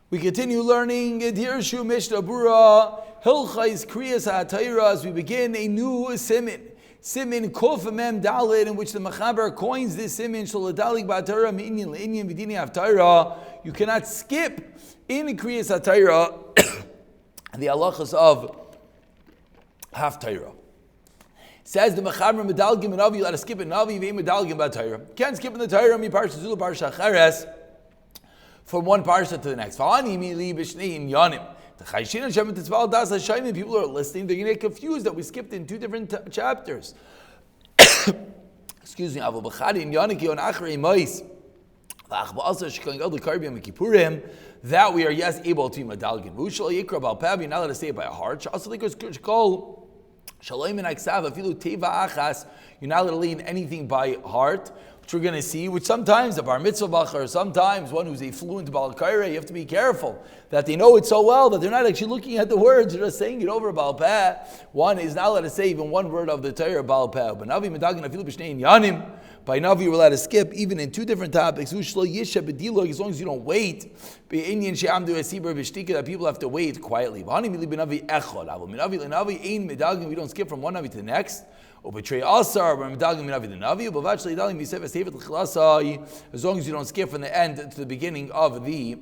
We continue learning Dirshu Mishna Berurah, Hilchais Kriyas HaTorah, as we begin a new Siman. Siman Kof Mem Dalet, in which the Mechaber coins this Siman, Sholadalik Ba'Torah Me'inyan Le'inyan V'dini HaTorah. You cannot skip in Kriyas HaTorah the halachas of Haftarah. Says the Mechaber Medalgim and Navi, you let us skip in Navi, Ve'im Medalgim Ba'Torah. Can't skip in the Torah, Mi Parsha Zulu Parsha Cheres, from one parsha to the next. The people are listening, they're going to get confused that we skipped in two different chapters. Excuse me. That we are, yes, able to madalgin. You're not allowed to say it by heart. You're not allowed to lean anything by heart, which we're going to see, which sometimes the bar mitzvah bacher, sometimes one who's a fluent Baal Kaira, you have to be careful that they know it so well that they're not actually looking at the words, they're just saying it over Baal Peh. One is not allowed to say even one word of the Torah Baal Peh. But Navi Medagin Afilu B'Shnei Yanim, by Navi you're allowed to skip even in two different topics. As long as you don't wait, that people have to wait quietly. We don't skip from one Navi to the next. As long as you don't skip from the end to the beginning of the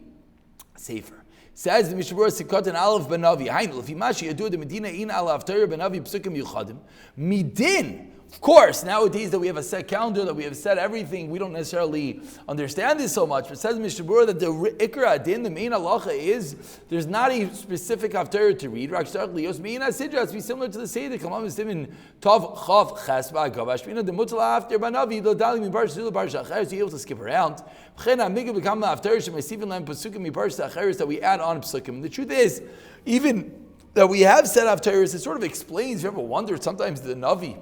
Sefer. Says the Mishnah Berurah Sikot and Aleph ben Navi. Hainu lefi mashi yadu de Medina in Aleph Torah ben Navi psukim yuchadim midin. Of course, nowadays that we have a set calendar, that we have set everything, we don't necessarily understand this so much. But says Mishnah Berurah that the Ikra Adin, the main halacha is there's not a specific haftarah to read. It has to be similar to the Seder. The you're able to skip around. That we add on psukim. The truth is, even that we have set haftarahs, it sort of explains. You ever wondered sometimes the Navi,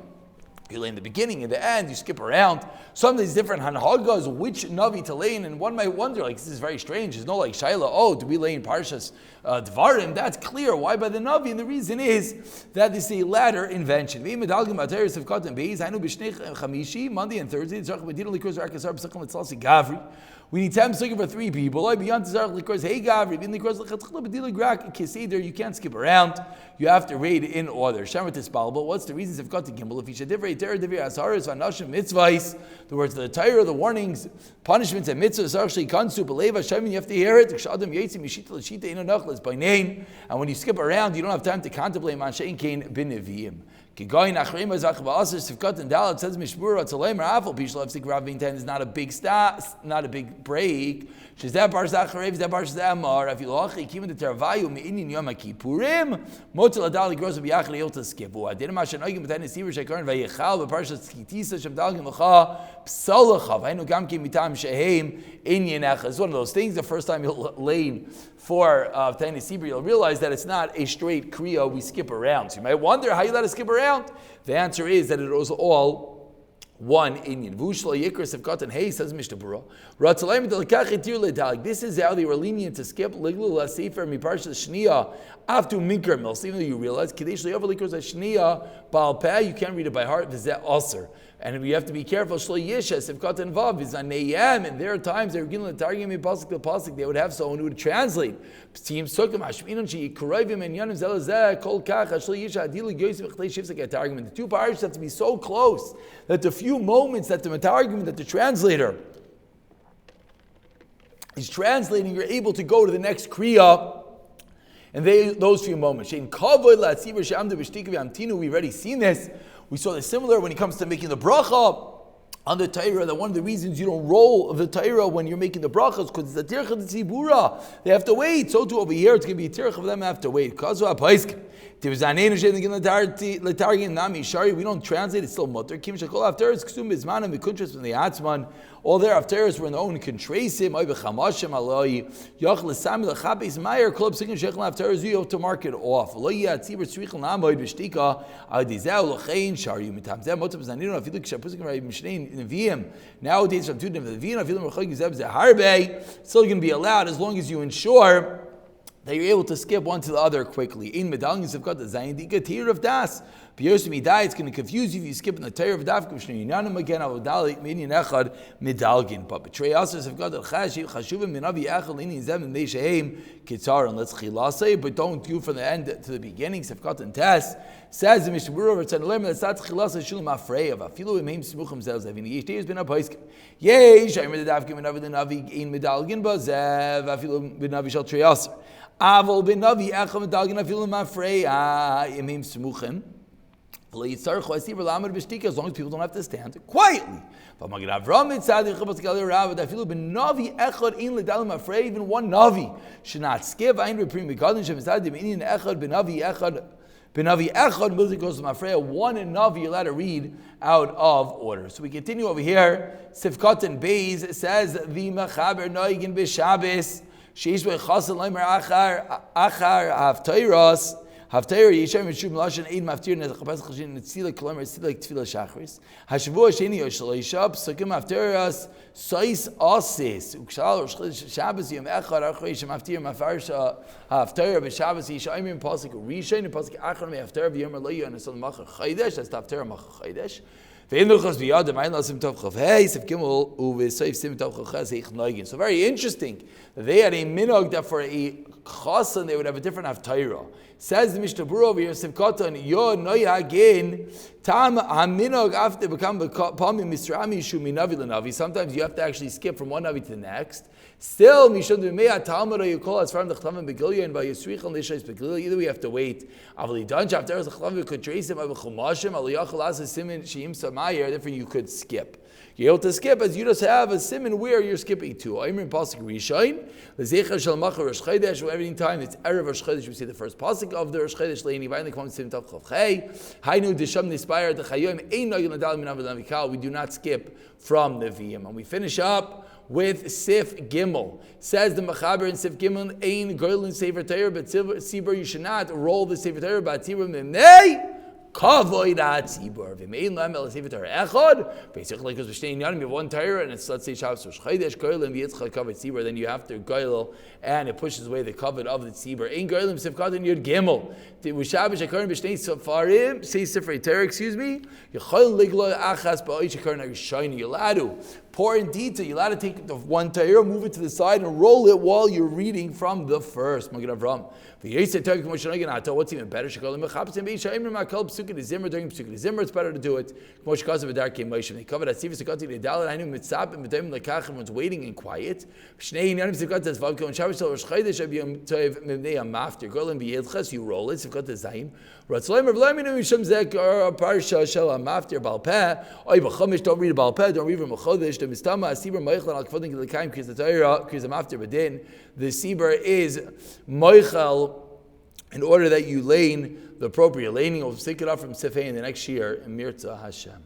you lay in the beginning, in the end, you skip around. Some of these different hanhagas, which Navi to lay in, and one might wonder, like, this is very strange. There's no like Shaila, oh, do we lay in Parshas Dvarim? That's clear. Why by the Navi? And the reason is that this is a latter invention. Monday and Thursday, we need 10 psukim for 3 people. You can't skip around. You have to read in order. But what's the reasons of got to gimbal? If you should differ the words of the Torah, the warnings, punishments, and mitzvahs, you have to hear it. And when you skip around, you don't have time to contemplate. Going Sivkot and Dalet says Mishmura Tzaleim Rafal Pishal Sik Rav 10 is not a big stop, not a big break. She's that Barsach Charev, that Barsach Amar. If you loch, even the Tervayu Me'inin Yom Kippurim, Motel Adali grows up Yachli able to skip. I didn't mention Oigim, but then it's Sivir Shekaran Vayechal, but Parshas Kitisa Shem Dalgim Lacha Psalachav. I know Gam Kim Mitam Shehem Inyanach. It's one of those things. The first time you'll lane for Tiny Sibir, you'll realize that it's not a straight Kriya we skip around. So you might wonder how you let us skip around. The answer is that it was all one Inyan. Vushla Yikras have gotten hey, says Mishnah Berurah. This is how they were lenient to skip Liglu La Sefer Mi Parsha Shniya after Minkar Mils. Even though you realize Kadesh Le'over Likros Shniya Baal Peh, you can't read it by heart. V'zeh Aser. And we have to be careful. Shlo Yishas if got involved is on Neyam, and there are times they were getting the targum in pasuk to pasuk. They would have someone who would translate. Targum and the two parts have to be so close that the few moments that the targum, that the translator is translating, you're able to go to the next kriya. And those few moments. We've already seen this. We saw this similar when it comes to making the bracha on the Torah, that one of the reasons you don't roll the Torah when you're making the brachas is because it's the tircha tzibura. They have to wait. So too over here, it's going to be a tircha for them to have to wait. We don't translate, it's still mutter. All their afteras were in their own contrasim. You have to mark it off. Nowadays, it's still going to be allowed as long as you ensure that you're able to skip one to the other quickly. In medallion, you've got the zayin dika tir of das. B'yosim idai, it's going to confuse you if you skip in the tir of daf. Kumshne yinanim again avodali minyan echad medalgin. But betray asers have got the chashuvim minavi echad linin zem and meishaim kitzar and let's chilasay. But don't do from the end to the beginning. Have got the test. Says the Mishna Berurah, it's an alarm that's not chilasay shulim afreyav. Afilu imheim smuchim zelz evin yesh teis ben apaiskim. Yesh aymer the daf minavi the navi in medalgin bazev. Afilu b'navi shal trei aser. Avol b'navi echad medalgin afilu mafreya imheim smuchim. As long as people don't have to stand quietly. Even one navi should not skip. One navi you're allowed to read out of order. So we continue over here. Sifkat Beis says the mechaber noigin b'Shabbos sheish b'chasan leimer achar haftoiros. Haftar Yishem Mishum Lashon Eid Maftir Netchapas Chashin Netzila Kolamer Netzila Tefila Shachris Hashavua Sheni Yoshleisha Psukim Haftaras Sois Osis Ukshal Shabbos Yom Echad Achrei Shem Maftir Mafarsha Haftar B'Shabbos Yishayim Pasuk Rishon Pasuk Achar Me'Haftar V'Yom Erloyu and Asal Machar Chaydesh that's Haftar Machar Chaydesh so very interesting that they had a minog that for a chasan they would have a different haftarah. Says the Mishnah Berurah over here, Sivkatan Yo Noyagin Tam Haminog after become Pami Misrami Shu Minavi Lanavi. Sometimes you have to actually skip from one navi to the next. Still, Mishon Mea Talmud you call as far as the Chlavim Begilya and by Yisrich and Lishais Begilya. Either we have to wait. Avli Danch after the Chlavim could trace him Abu Chumashim Aliyachal Asa Siman Sheim Samayer. Therefore, you could skip. You're able to skip as you just have a siman where you're skipping to. Aymer pasuk Rishon, lezecher shel machar Rosh Chodesh. Every time it's erev Rosh Chodesh, we see the first pasuk of the Rosh Chodesh. Leini vayne kom sim tav chavchei. Hainu desham nispire dechayim ein noyel nadal min avodavikal. We do not skip from the Nevi'im, and we finish up with Sif Gimel. Says the Mechaber in Sif Gimel, ein goylin sefer Torah, but Sibur you should not roll the sefer Torah, but Sibur memnei. Kavoid atzibur v'mein lam el sefer Torah echad. Basically, because we're staying young, we have one Torah, and it's let's say Shabbos Rosh Chodesh goylim v'yitzchak kavod tzibur. Then you have to goyel, and it pushes away the kavod of the tzibur. Ein goylim sifkat in Yud Gimel. With Shabbos shekarim b'shnei safarim say sefer Torah. Excuse me. Yechol liglo achas ba'oy shekarim arishayin yiladu. Pour in detail. You're allowed to take the one Torah, move it to the side, and roll it while you're reading from the first. What's even better? During Psukkah Zimmer, it's better to do it. They covered that everyone's waiting and quiet. You roll it. Don't read a Balpeh. The Sibur is Moichel in order that you lane the appropriate laning. We'll stick it up from Sifei in the next year in Mirza Hashem.